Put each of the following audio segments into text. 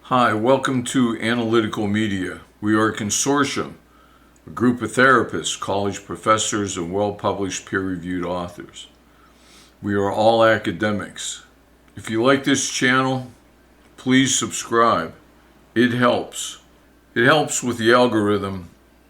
Hi, welcome to Analytical Media. We are a consortium, a group of therapists, college professors, and well-published peer-reviewed authors. We are all academics. If you like this channel, please subscribe. It helps. It helps with the algorithm,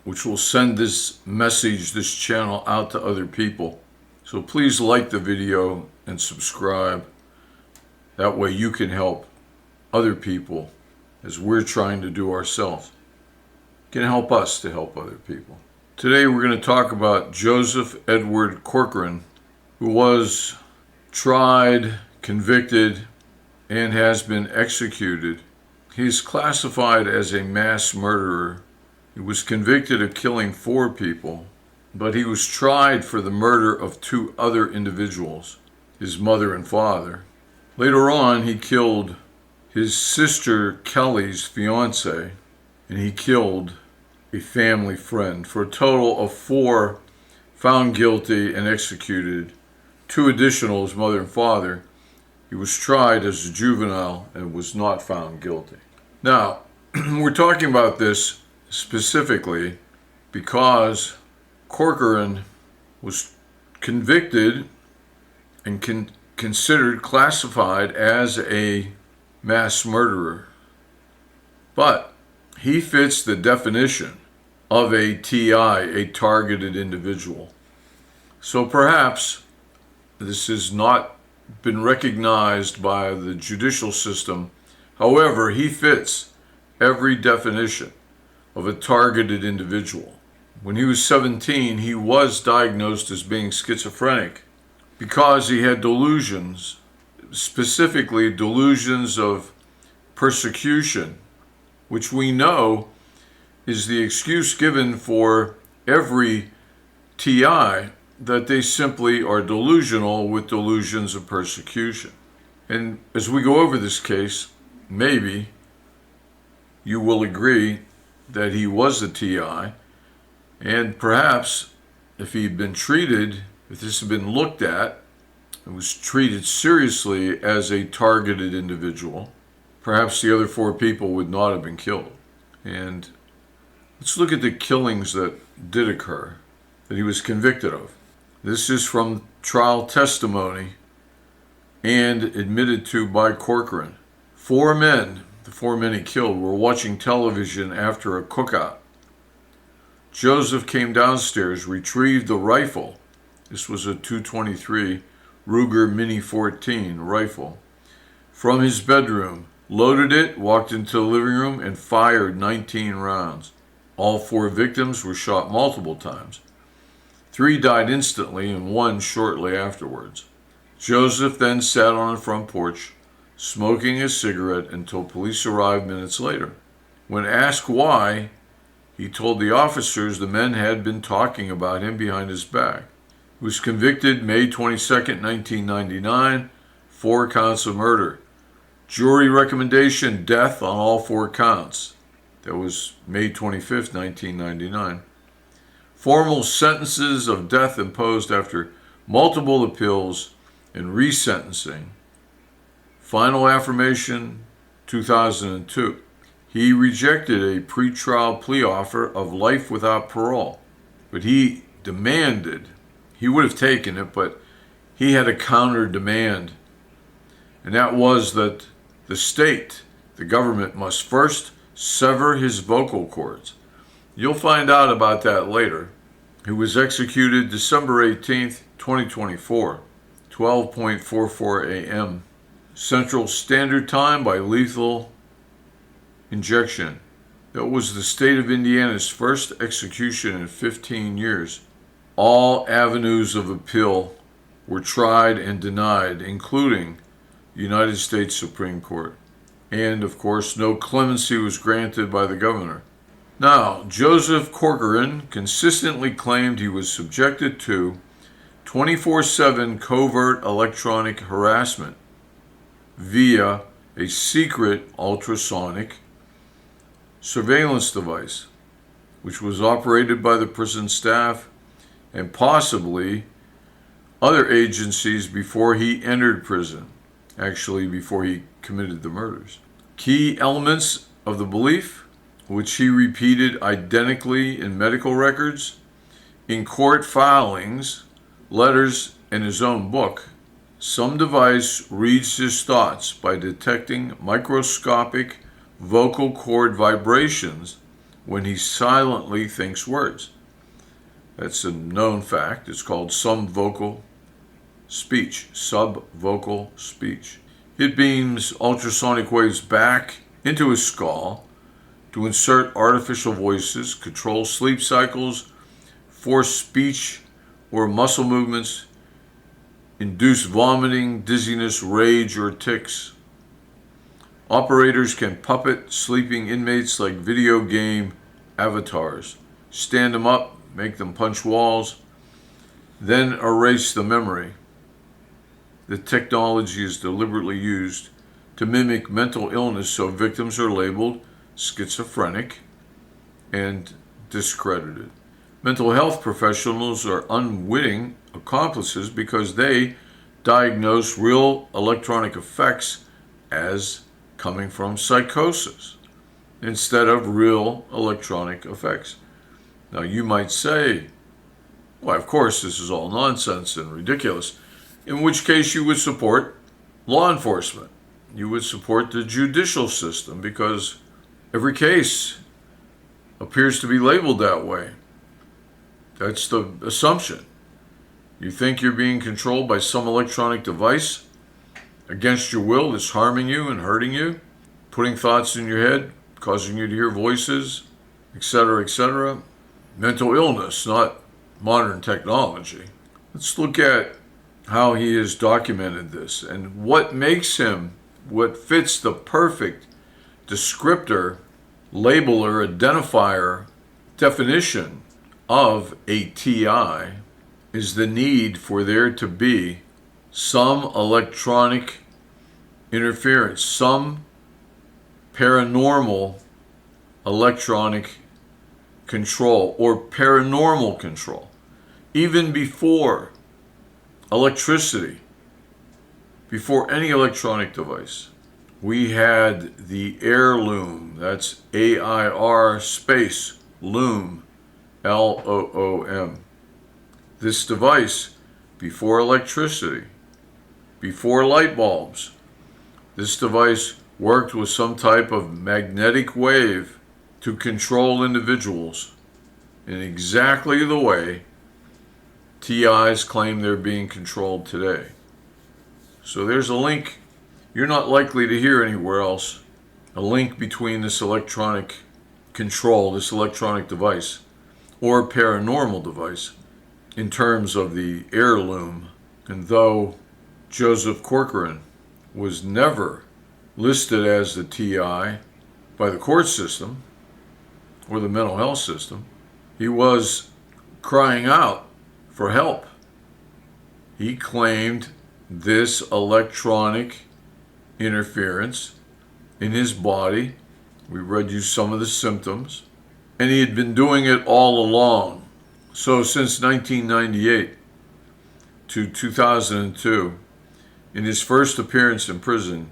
which will send this message, this channel, out to other people. So please like the video and subscribe. That way you can help other people as we're trying to do ourselves. It can help us to help other people. Today we're going to talk about Joseph Edward Corkran, who was tried, convicted, and has been executed. He is classified as a mass murderer. He was convicted of killing 4 people, but he was tried for the murder of 2 other individuals, his mother and father. Later on, he killed his sister Kelly's fiance, and he killed a family friend, for a total of 4 found guilty and executed. 2 additional, his mother and father. He was tried as a juvenile and was not found guilty. Now, we're talking about this specifically because Corkran was convicted and considered classified as a mass murderer. But he fits the definition of a TI, a targeted individual. So perhaps this has not been recognized by the judicial system. However, he fits every definition of a targeted individual. When he was 17, he was diagnosed as being schizophrenic because he had delusions, specifically delusions of persecution, which we know is the excuse given for every TI, that they simply are delusional with delusions of persecution. And as we go over this case, maybe you will agree that he was a TI, and perhaps if he'd been treated, if this had been looked at, and was treated seriously as a targeted individual, perhaps the other 4 people would not have been killed. And let's look at the killings that did occur, that he was convicted of. This is from trial testimony and admitted to by Corkran. 4 men, the 4 men he killed, were watching television after a cookout. Joseph came downstairs, retrieved the rifle. This was a .223 Ruger Mini 14 rifle from his bedroom, loaded it, walked into the living room, and fired 19 rounds. All 4 victims were shot multiple times. 3 died instantly and 1 shortly afterwards. Joseph then sat on the front porch, smoking a cigarette until police arrived minutes later. When asked why, he told the officers the men had been talking about him behind his back. He was convicted May 22, 1999, 4 counts of murder. Jury recommendation, death on all 4 counts. That was May 25, 1999. Formal sentences of death imposed after multiple appeals and resentencing. Final affirmation, 2002. He rejected a pretrial plea offer of life without parole, but he demanded, he would have taken it, but he had a counter demand, and that was that the state, the government, must first sever his vocal cords. You'll find out about that later. He was executed December 18th, 2024, 12:44 a.m. Central Standard Time by lethal injection. That was the state of Indiana's first execution in 15 years. All avenues of appeal were tried and denied, including the United States Supreme Court. And, of course, no clemency was granted by the governor. Now, Joseph Corkran consistently claimed he was subjected to 24/7 covert electronic harassment via a secret ultrasonic surveillance device, which was operated by the prison staff and possibly other agencies before he entered prison, actually before he committed the murders. Key elements of the belief, which he repeated identically in medical records, in court filings, letters, and his own book. Some device reads his thoughts by detecting microscopic vocal cord vibrations when he silently thinks words. That's a known fact. It's called subvocal speech. Subvocal speech. It beams ultrasonic waves back into his skull to insert artificial voices, control sleep cycles, force speech or muscle movements, induce vomiting, dizziness, rage, or tics. Operators can puppet sleeping inmates like video game avatars, stand them up, make them punch walls, then erase the memory. The technology is deliberately used to mimic mental illness, so victims are labeled schizophrenic and discredited. Mental health professionals are unwitting accomplices because they diagnose real electronic effects as coming from psychosis instead of real electronic effects. Now you might say, well, of course, this is all nonsense and ridiculous, in which case you would support law enforcement. You would support the judicial system because every case appears to be labeled that way. That's the assumption. You think you're being controlled by some electronic device against your will that's harming you and hurting you, putting thoughts in your head, causing you to hear voices, etc., etc. Mental illness, not modern technology. Let's look at how he has documented this and what makes him, what fits the perfect descriptor, labeler, identifier, definition of a TI is the need for there to be some electronic interference, some paranormal electronic control or paranormal control, even before electricity, before any electronic device. We had the heirloom, that's AIR space, loom, LOOM. This device, before electricity, before light bulbs, this device worked with some type of magnetic wave to control individuals in exactly the way TIs claim they're being controlled today. So there's a link you're not likely to hear anywhere else, a link between this electronic control, this electronic device, or paranormal device, in terms of the heirloom. And though Joseph Corkran was never listed as the TI by the court system or the mental health system, he was crying out for help. He claimed this electronic interference in his body. We read you some of the symptoms, and he had been doing it all along. So since 1998 to 2002, in his first appearance in prison,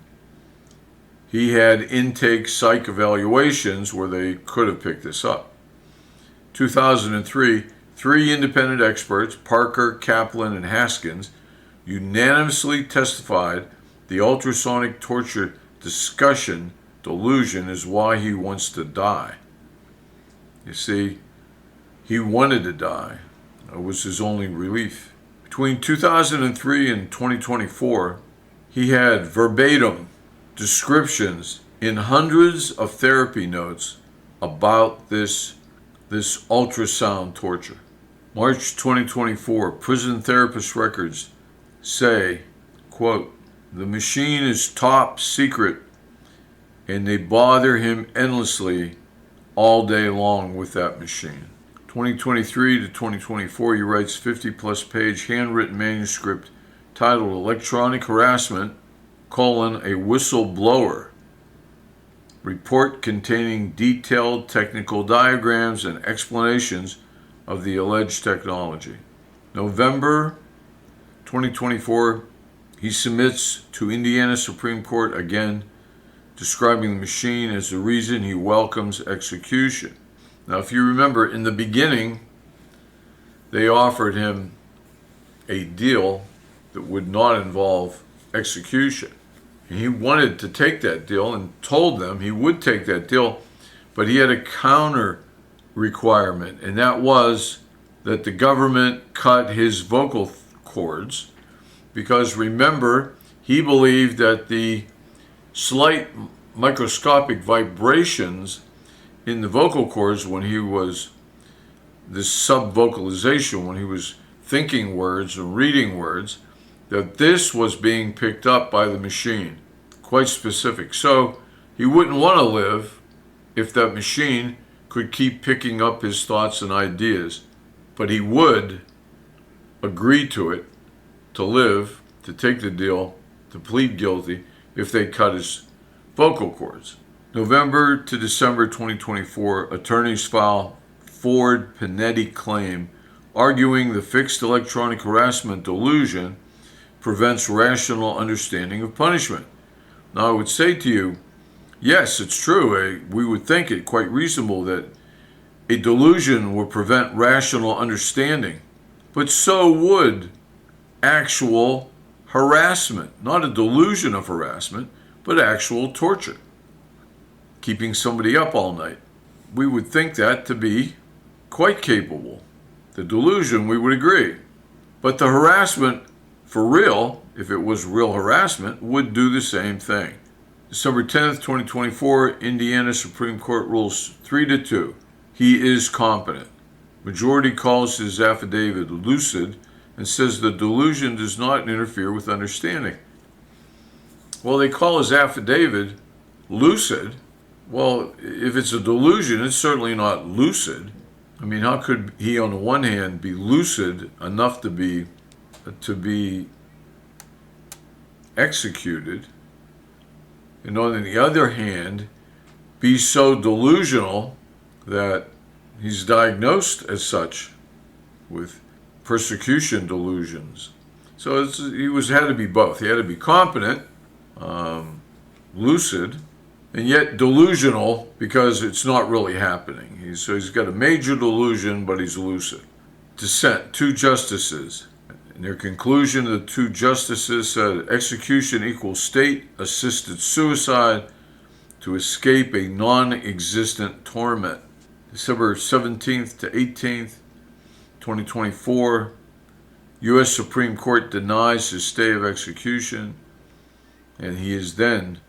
he had intake psych evaluations where they could have picked this up. 2003, 3 independent experts, Parker, Kaplan, and Haskins, unanimously testified the ultrasonic torture discussion delusion is why he wants to die. You see, he wanted to die. It was his only relief. Between 2003 and 2024, he had verbatim descriptions in hundreds of therapy notes about this ultrasound torture. March 2024, prison therapist records say, quote, "The machine is top secret and they bother him endlessly all day long with that machine." 2023 to 2024, he writes 50-plus page handwritten manuscript titled Electronic Harassment, a whistleblower. Report containing detailed technical diagrams and explanations of the alleged technology. November 2024, he submits to Indiana Supreme Court again describing the machine as the reason he welcomes execution. Now, if you remember, in the beginning, they offered him a deal that would not involve execution. He wanted to take that deal and told them he would take that deal, but he had a counter requirement, and that was that the government cut his vocal cords, because remember, he believed that the slight microscopic vibrations in the vocal cords when he was this sub-vocalization, when he was thinking words and reading words, that this was being picked up by the machine. Quite specific. So he wouldn't want to live if that machine could keep picking up his thoughts and ideas, but he would agree to it, to live, to take the deal, to plead guilty if they cut his vocal cords. November to December 2024, attorneys file Ford Panetti claim arguing the fixed electronic harassment delusion prevents rational understanding of punishment. Now, I would say to you, yes, it's true. We would think it quite reasonable that a delusion would prevent rational understanding, but so would actual harassment. Not a delusion of harassment, but actual torture. Keeping somebody up all night. We would think that to be quite capable. The delusion, we would agree. But the harassment, for real, if it was real harassment, would do the same thing. December 10th, 2024, Indiana Supreme Court rules 3-2. He is competent. Majority calls his affidavit lucid and says the delusion does not interfere with understanding. Well, they call his affidavit lucid. Well, if it's a delusion, it's certainly not lucid. I mean, how could he, on the one hand, be lucid enough to be executed, and on the other hand, be so delusional that he's diagnosed as such with persecution delusions? So he had to be both. He had to be competent, lucid, and yet delusional because it's not really happening. So he's got a major delusion, but he's lucid. Dissent, 2 justices. In their conclusion, the 2 justices said execution equals state-assisted suicide to escape a non-existent torment. December 17th to 18th, 2024, U.S. Supreme Court denies his stay of execution, and he is then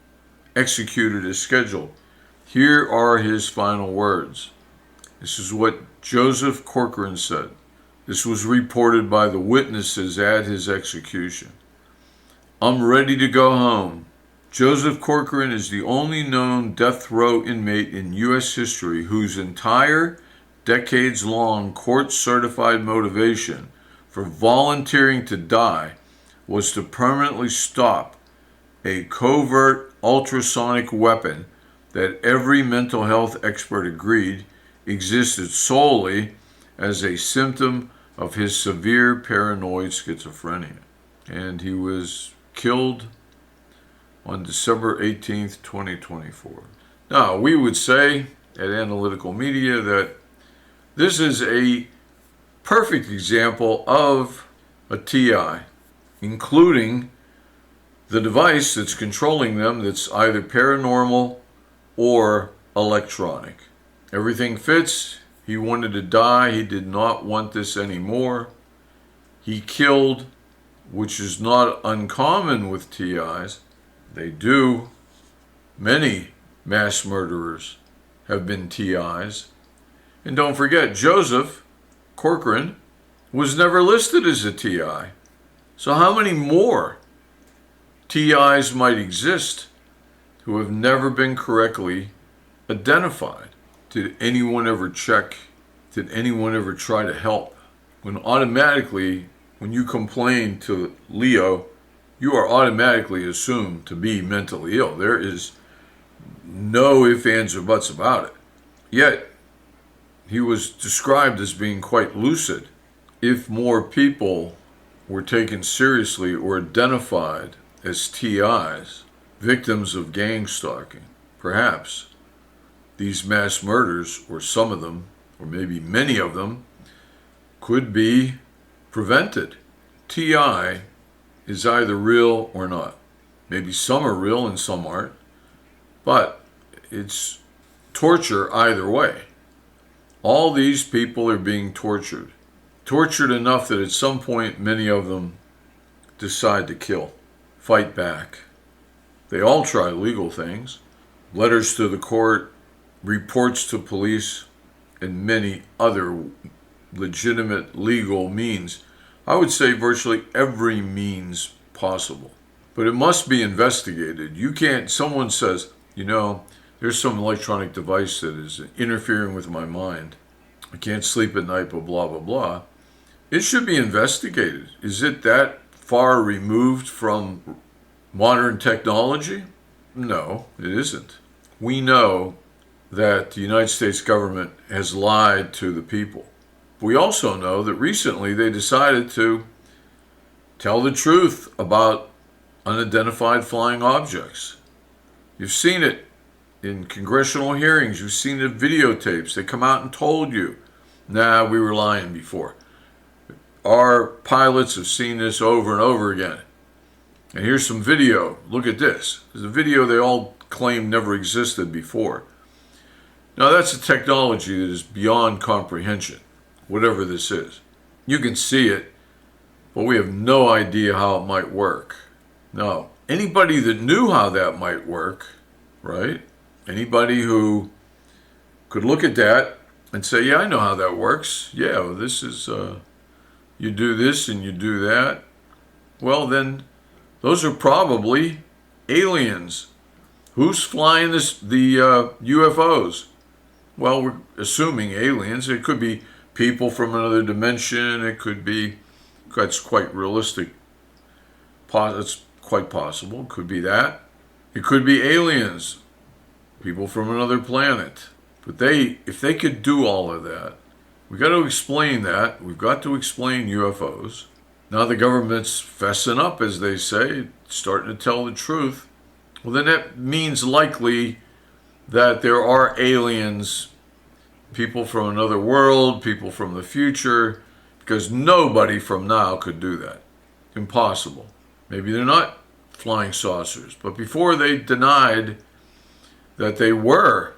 executed as scheduled. Here are his final words. This is what Joseph Corkran said. This was reported by the witnesses at his execution. I'm ready to go home. Joseph Corkran is the only known death row inmate in U.S. history whose entire decades-long court-certified motivation for volunteering to die was to permanently stop a covert ultrasonic weapon that every mental health expert agreed existed solely as a symptom of his severe paranoid schizophrenia. And he was killed on December 18th, 2024. Now, we would say at Analytical Media that this is a perfect example of a TI, including the device that's controlling them that's either paranormal or electronic. Everything fits. He wanted to die. He did not want this anymore. He killed, which is not uncommon with TIs. They do. Many mass murderers have been TIs. And don't forget, Joseph Corkran was never listed as a TI. So how many more TIs might exist who have never been correctly identified? Did anyone ever check? Did anyone ever try to help? When automatically, when you complain to Leo, you are automatically assumed to be mentally ill. There is no ifs, ands, or buts about it. Yet, he was described as being quite lucid. If more people were taken seriously or identified as TIs, victims of gang stalking. Perhaps these mass murders, or some of them, or maybe many of them, could be prevented. TI is either real or not. Maybe some are real and some aren't, but it's torture either way. All these people are being tortured. Tortured enough that at some point many of them decide to kill, fight back. They all try legal things, letters to the court, reports to police, and many other legitimate legal means. I would say virtually every means possible. But it must be investigated. You can't, someone says, there's some electronic device that is interfering with my mind. I can't sleep at night, but blah, blah, blah. It should be investigated. Is it that far removed from modern technology? No, it isn't. We know that the United States government has lied to the people. We also know that recently they decided to tell the truth about unidentified flying objects. You've seen it in congressional hearings. You've seen the videotapes. They come out and told you, nah, we were lying before. Our pilots have seen this over and over again. And here's some video. Look at this. There's a video they all claim never existed before. Now that's a technology that is beyond comprehension, whatever this is. You can see it, but we have no idea how it might work. Now, anybody that knew how that might work, right? Anybody who could look at that and say, yeah, I know how that works. Yeah, well, this is, you do this and you do that. Well, then those are probably aliens. Who's flying the UFOs? Well, we're assuming aliens. It could be people from another dimension. It could be, that's quite realistic. It's quite possible. It could be that. It could be aliens, people from another planet. But if they could do all of that, we got to explain that. We've got to explain UFOs. Now the government's fessing up, as they say, starting to tell the truth. Well, then that means likely that there are aliens, people from another world, people from the future, because nobody from now could do that. Impossible. Maybe they're not flying saucers, but before they denied that they were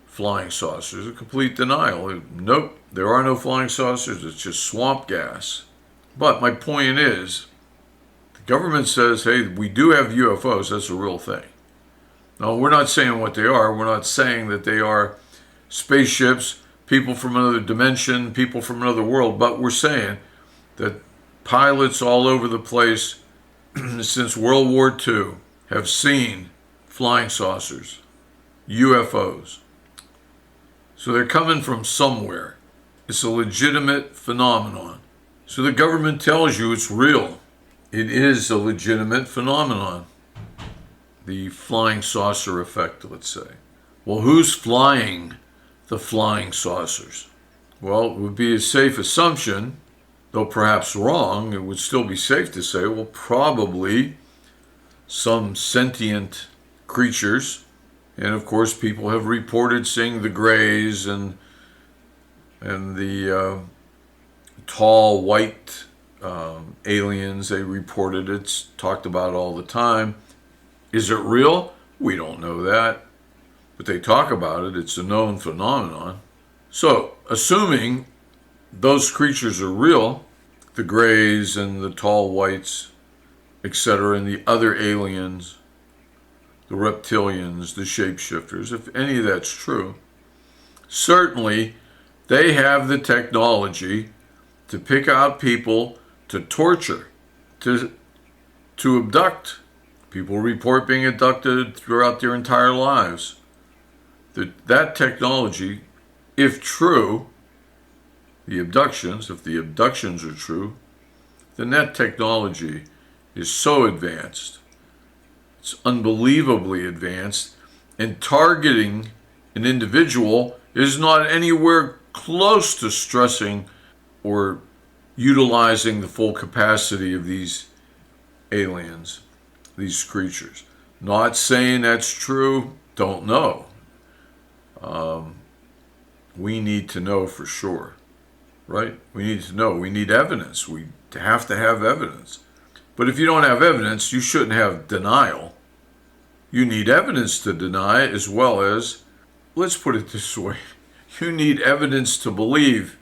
flying saucers, a complete denial. Nope, there are no flying saucers, it's just swamp gas. But my point is, the government says, hey, we do have UFOs, that's a real thing. Now, we're not saying what they are. We're not saying that they are spaceships, people from another dimension, people from another world, but we're saying that pilots all over the place since World War II have seen flying saucers, UFOs. So they're coming from somewhere. It's a legitimate phenomenon. So the government tells you it's real. It is a legitimate phenomenon. The flying saucer effect, let's say. Well, who's flying the flying saucers? Well, it would be a safe assumption, though perhaps wrong, it would still be safe to say, well, probably some sentient creatures. And of course, people have reported seeing the grays and the tall white aliens. They reported it's talked about all the time. Is it real? We don't know that. But they talk about it. It's a known phenomenon. So, assuming those creatures are real, the grays and the tall whites, etc., and the other aliens, the reptilians, the shapeshifters, if any of that's true, certainly they have the technology to pick out people to torture, to abduct. People report being abducted throughout their entire lives. That technology, if true, the abductions, if the abductions are true, then that technology is so advanced. It's unbelievably advanced, and targeting an individual is not anywhere close to stressing or utilizing the full capacity of these aliens, these creatures. Not saying that's true, don't know. We need to know for sure, right? We need to know. We need evidence. We have to have evidence. But if you don't have evidence, you shouldn't have denial. You need evidence to deny as well as, let's put it this way, you need evidence to believe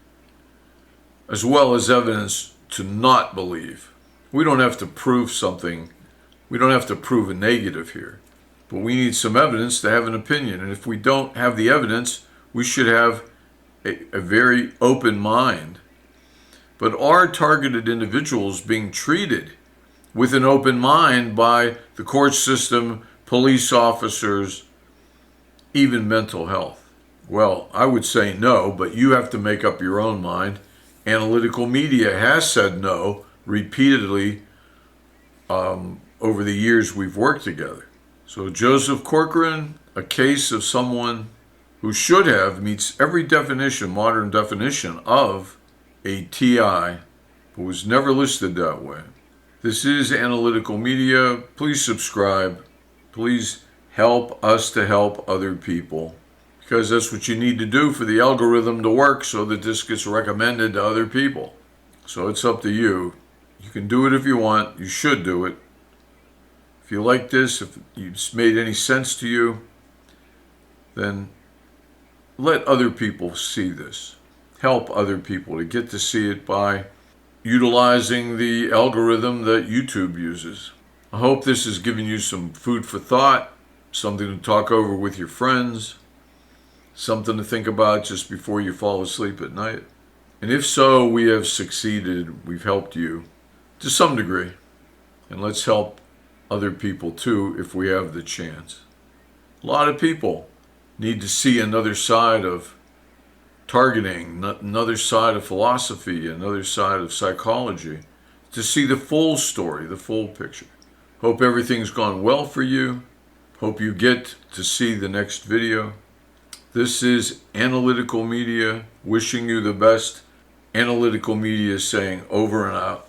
as well as evidence to not believe. We don't have to prove something. We don't have to prove a negative here. But we need some evidence to have an opinion. And if we don't have the evidence, we should have a very open mind. But are targeted individuals being treated with an open mind by the court system, police officers, even mental health? Well, I would say no, but you have to make up your own mind. Analytical media has said no repeatedly over the years we've worked together. So Joseph Corkran, a case of someone who should have, meets every definition, modern definition of a TI, but was never listed that way. This is Analytical Media. Please subscribe. Please help us to help other people, because that's what you need to do for the algorithm to work so that this gets recommended to other people. So it's up to you. You can do it if you want. You should do it. If you like this, if it's made any sense to you, then let other people see this. Help other people to get to see it by utilizing the algorithm that YouTube uses. I hope this has given you some food for thought, something to talk over with your friends, something to think about just before you fall asleep at night. And if so, we have succeeded. We've helped you to some degree. And let's help other people too if we have the chance. A lot of people need to see another side of targeting, another side of philosophy, another side of psychology, to see the full story, the full picture. Hope everything's gone well for you. Hope you get to see the next video. This is Analytical Media wishing you the best. Analytical Media saying over and out.